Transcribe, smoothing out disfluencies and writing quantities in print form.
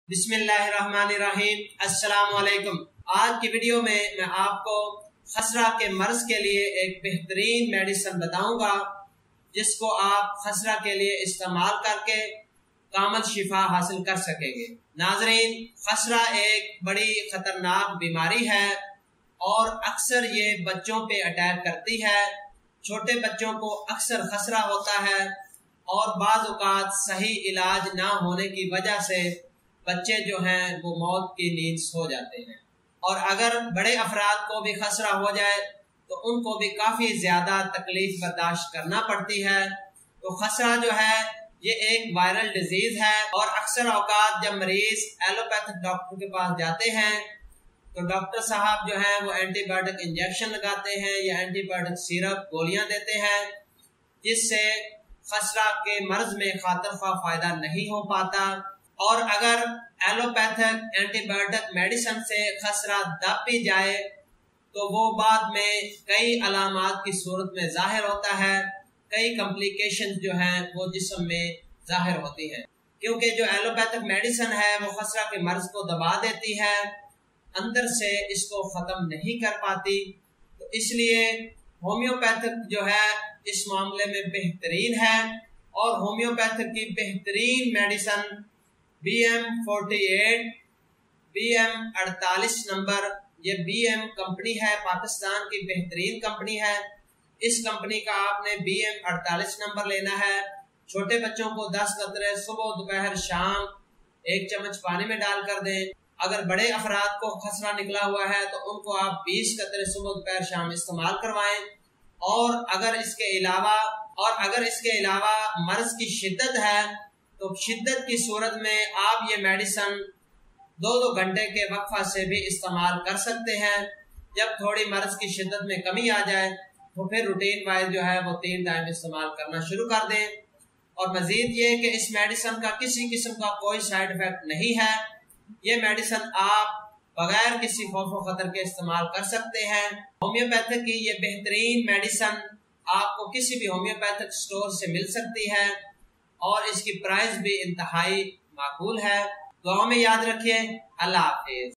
बिस्मिल्लाहिर्रहमानिर्रहीम। अस्सलाम वालेकुम। आज की वीडियो में मैं आपको खसरा के मर्ज के लिए एक बेहतरीन मेडिसिन बताऊंगा जिसको आप खसरा के लिए इस्तेमाल करके कामल शिफा हासिल कर सकेंगे। नाजरीन, खसरा एक बड़ी खतरनाक बीमारी है और अक्सर ये बच्चों पे अटैक करती है। छोटे बच्चों को अक्सर खसरा होता है और बाज़ औक़ात सही इलाज ना होने की वजह से बच्चे जो हैं वो मौत की नींद सो जाते हैं। और अगर बड़े अफराद को भी खसरा हो जाए तो उनको भी काफ़ी ज़्यादा तकलीफ बर्दाश्त करना पड़ती है। तो खसरा जो है ये एक वायरल डिजीज़ है और अक्सर औक़ात जब मरीज़ एलोपैथिक डॉक्टर के पास जाते हैं तो डॉक्टर साहब जो है वो एंटीबायोटिक इंजेक्शन लगाते हैं या एंटीबायोटिक सिरप गोलियां देते हैं जिससे खसरा के मर्ज में खातरखा फ़ायदा नहीं हो पाता। और अगर एलोपैथिक एंटीबायोटिक मेडिसिन से खसरा दब भी जाए तो वो बाद में कई अलामात की सूरत में जाहिर होता है। कई कॉम्प्लिकेशन जो हैं वो जिस्म में जाहिर होती हैं, क्योंकि जो एलोपैथिक मेडिसिन है वो खसरा के मर्ज को दबा देती है, अंदर से इसको ख़त्म नहीं कर पाती। तो इसलिए होम्योपैथिक जो है इस मामले में बेहतरीन है। और होम्योपैथिक की बेहतरीन मेडिसिन BM48 BM48 नंबर, ये BM कंपनी है, पाकिस्तान की बेहतरीन कंपनी है। इस कंपनी का आपने BM48 नंबर लेना है। छोटे बच्चों को 10 कतरे सुबह दोपहर शाम 1 चम्मच पानी में डाल कर दें। अगर बड़े अफराद को खसरा निकला हुआ है तो उनको आप 20 कतरे सुबह दोपहर शाम इस्तेमाल करवाएं। और अगर इसके अलावा मर्ज की शिद्दत है तो शिद्दत की सूरत में आप ये मेडिसिन 2-2 घंटे के वक्फा से भी इस्तेमाल कर सकते हैं। जब थोड़ी मर्ज की शिद्दत में कमी आ जाए तो फिर रूटीन वाइज जो है वो 3 टाइम इस्तेमाल करना शुरू कर दें। और मजीद ये कि इस मेडिसिन का किसी किस्म का कोई साइड इफेक्ट नहीं है। ये मेडिसिन आप बगैर किसी खौफ व खतर के इस्तेमाल कर सकते हैं। होम्योपैथिक की ये बेहतरीन मेडिसिन आपको किसी भी होम्योपैथिक स्टोर से मिल सकती है और इसकी प्राइस भी इंतहाई माकूल है। दुआ में याद रखिए। अल्लाह हाफिज।